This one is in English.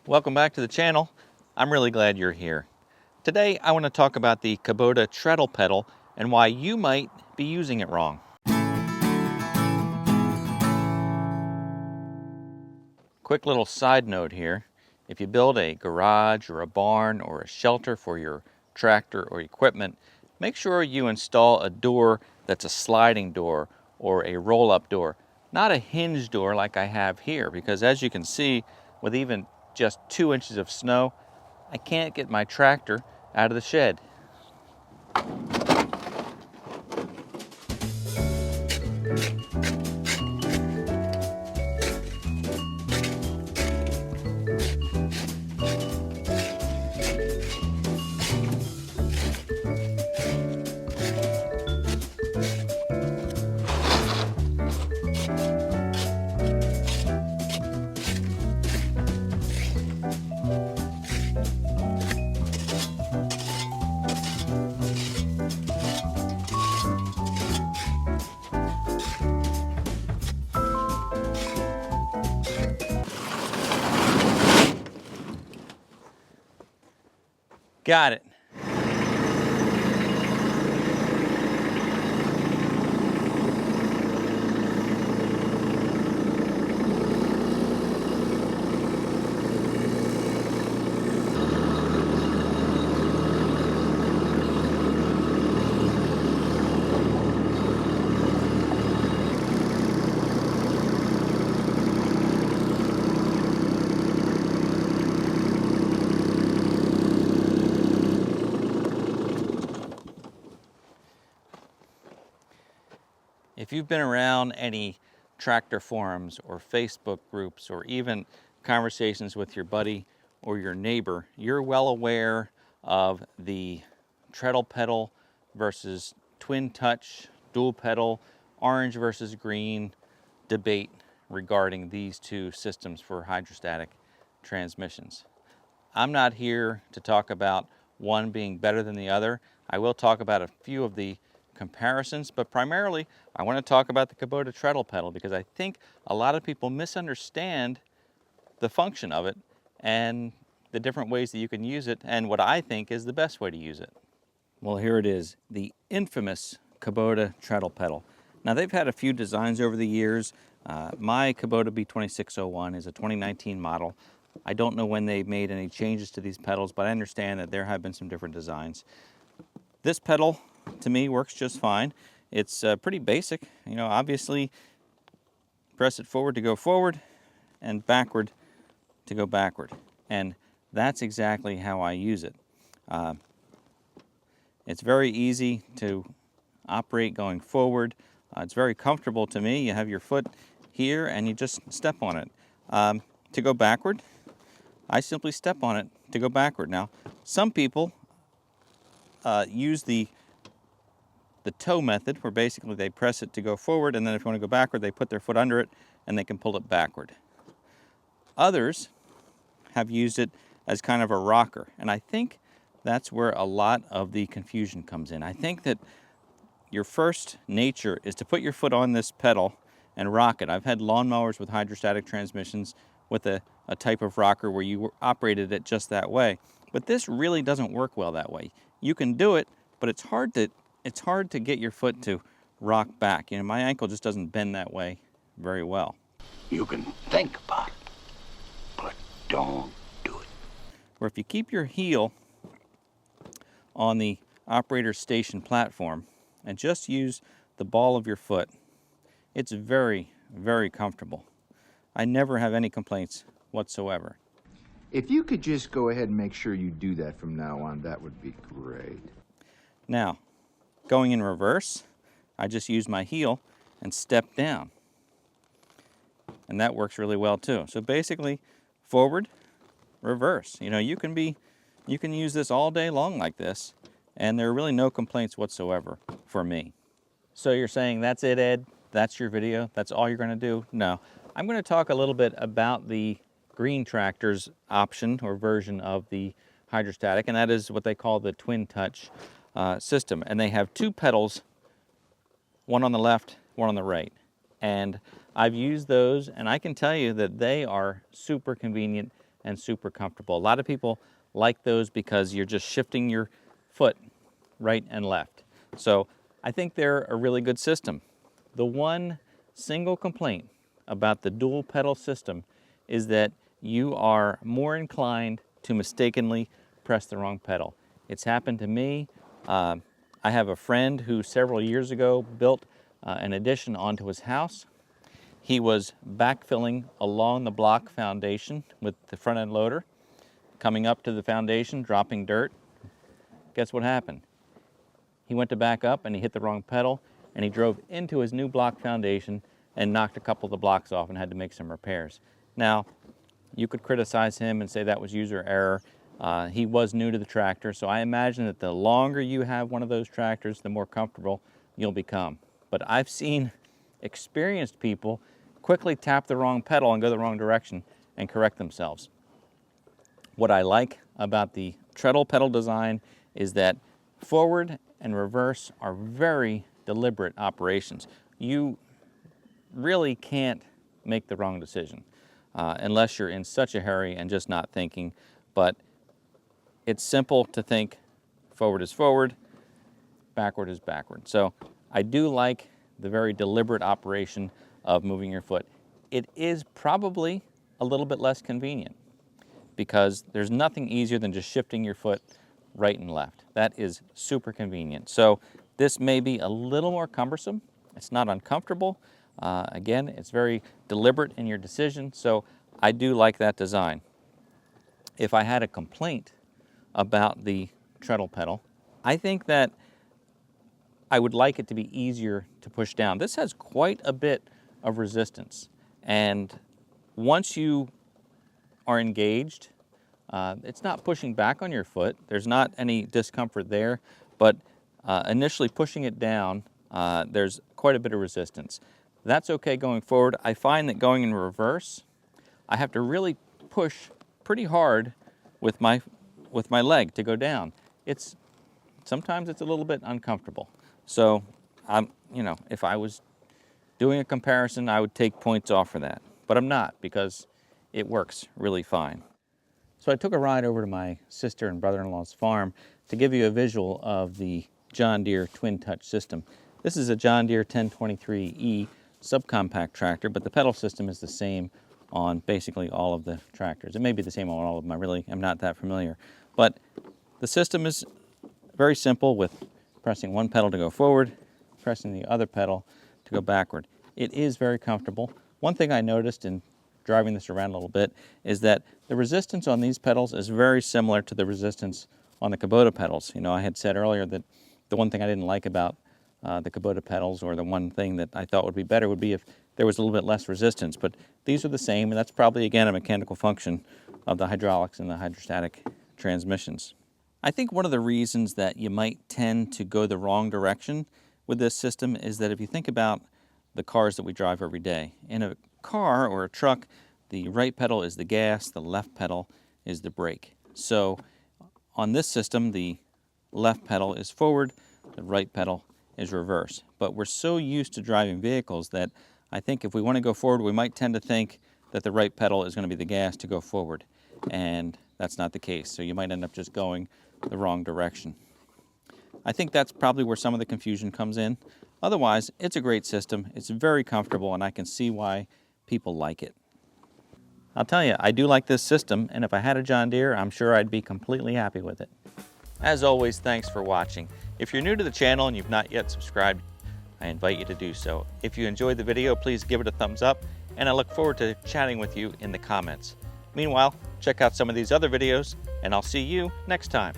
Welcome back to the channel. I'm really glad you're here. Today I want to talk about the Kubota Treadle pedal and why you might be using it wrong. Quick little side note here. If you build a garage or a barn or a shelter for your tractor or equipment, make sure you install a door that's a sliding door or a roll-up door, not a hinge door like I have here, because as you can see, with even just 2 inches of snow, I can't get my tractor out of the shed. Got it. If you've been around any tractor forums or Facebook groups or even conversations with your buddy or your neighbor, you're well aware of the treadle pedal versus twin touch, dual pedal, orange versus green debate regarding these two systems for hydrostatic transmissions. I'm not here to talk about one being better than the other. I will talk about a few of the comparisons, but primarily I want to talk about the Kubota Treadle pedal because I think a lot of people misunderstand the function of it and the different ways that you can use it and what I think is the best way to use it. Well, here it is, the infamous Kubota Treadle pedal. Now they've had a few designs over the years. My Kubota B2601 is a 2019 model. I don't know when they made any changes to these pedals, but I understand that there have been some different designs. This pedal, to me, works just fine. It's pretty basic. You know, obviously, press it forward to go forward and backward to go backward. And that's exactly how I use it. It's very easy to operate going forward. It's very comfortable to me. You have your foot here and you just step on it. To go backward, I simply step on it to go backward. Now, some people use the toe method, where basically they press it to go forward, and then if you want to go backward, they put their foot under it and they can pull it backward. Others have used it as kind of a rocker, and I think that's where a lot of the confusion comes in. I think that your first nature is to put your foot on this pedal and rock it. I've had lawnmowers with hydrostatic transmissions with a type of rocker where you operated it just that way. But this really doesn't work well that way. You can do it, but it's hard to get your foot to rock back. You know, my ankle just doesn't bend that way very well. You can think about it, but don't do it. Where if you keep your heel on the operator station platform and just use the ball of your foot, it's very, very comfortable. I never have any complaints whatsoever. If you could just go ahead and make sure you do that from now on, that would be great. Now, going in reverse, I just use my heel and step down. And that works really well too. So basically, forward, reverse. You know, you can use this all day long like this, and there are really no complaints whatsoever for me. So you're saying, that's it, Ed? That's your video? That's all you're going to do? No. I'm going to talk a little bit about the green tractor's option or version of the hydrostatic, and that is what they call the twin touch system. And they have two pedals, one on the left, one on the right. And I've used those, and I can tell you that they are super convenient and super comfortable. A lot of people like those because you're just shifting your foot right and left. So I think they're a really good system. The one single complaint about the dual pedal system is that you are more inclined to mistakenly press the wrong pedal. It's happened to me. I have a friend who several years ago built an addition onto his house. He was backfilling along the block foundation with the front end loader, coming up to the foundation, dropping dirt. Guess what happened? He went to back up and he hit the wrong pedal, and he drove into his new block foundation and knocked a couple of the blocks off and had to make some repairs. Now, you could criticize him and say that was user error. He was new to the tractor, so I imagine that the longer you have one of those tractors, the more comfortable you'll become. But I've seen experienced people quickly tap the wrong pedal and go the wrong direction and correct themselves. What I like about the treadle pedal design is that forward and reverse are very deliberate operations. You really can't make the wrong decision unless you're in such a hurry and just not thinking. But it's simple to think forward is forward, backward is backward. So I do like the very deliberate operation of moving your foot. It is probably a little bit less convenient because there's nothing easier than just shifting your foot right and left. That is super convenient. So this may be a little more cumbersome. It's not uncomfortable. Again, it's very deliberate in your decision, so I do like that design. If I had a complaint about the treadle pedal, I think that I would like it to be easier to push down. This has quite a bit of resistance, and once you are engaged, it's not pushing back on your foot. There's not any discomfort there, but initially pushing it down, there's quite a bit of resistance. That's okay going forward. I find that going in reverse, I have to really push pretty hard with my leg to go down. Sometimes it's a little bit uncomfortable. So if I was doing a comparison, I would take points off for that, but I'm not because it works really fine. So I took a ride over to my sister and brother-in-law's farm to give you a visual of the John Deere Twin Touch system. This is a John Deere 1023E subcompact tractor, but the pedal system is the same on basically all of the tractors. It may be the same on all of them. I really am not that familiar. But the system is very simple, with pressing one pedal to go forward, pressing the other pedal to go backward. It is very comfortable. One thing I noticed in driving this around a little bit is that the resistance on these pedals is very similar to the resistance on the Kubota pedals. You know, I had said earlier that the one thing I didn't like about the Kubota pedals, or the one thing that I thought would be better, would be if there was a little bit less resistance. But these are the same, and that's probably, again, a mechanical function of the hydraulics and the hydrostatic transmissions. I think one of the reasons that you might tend to go the wrong direction with this system is that if you think about the cars that we drive every day, in a car or a truck, the right pedal is the gas, the left pedal is the brake. So on this system, the left pedal is forward, the right pedal is reverse. But we're so used to driving vehicles that I think if we want to go forward, we might tend to think that the right pedal is going to be the gas to go forward. And that's not the case. So you might end up just going the wrong direction. I think that's probably where some of the confusion comes in. Otherwise, it's a great system. It's very comfortable, and I can see why people like it. I'll tell you, I do like this system, and if I had a John Deere, I'm sure I'd be completely happy with it. As always, thanks for watching. If you're new to the channel and you've not yet subscribed, I invite you to do so. If you enjoyed the video, please give it a thumbs up, and I look forward to chatting with you in the comments. Meanwhile, check out some of these other videos, and I'll see you next time.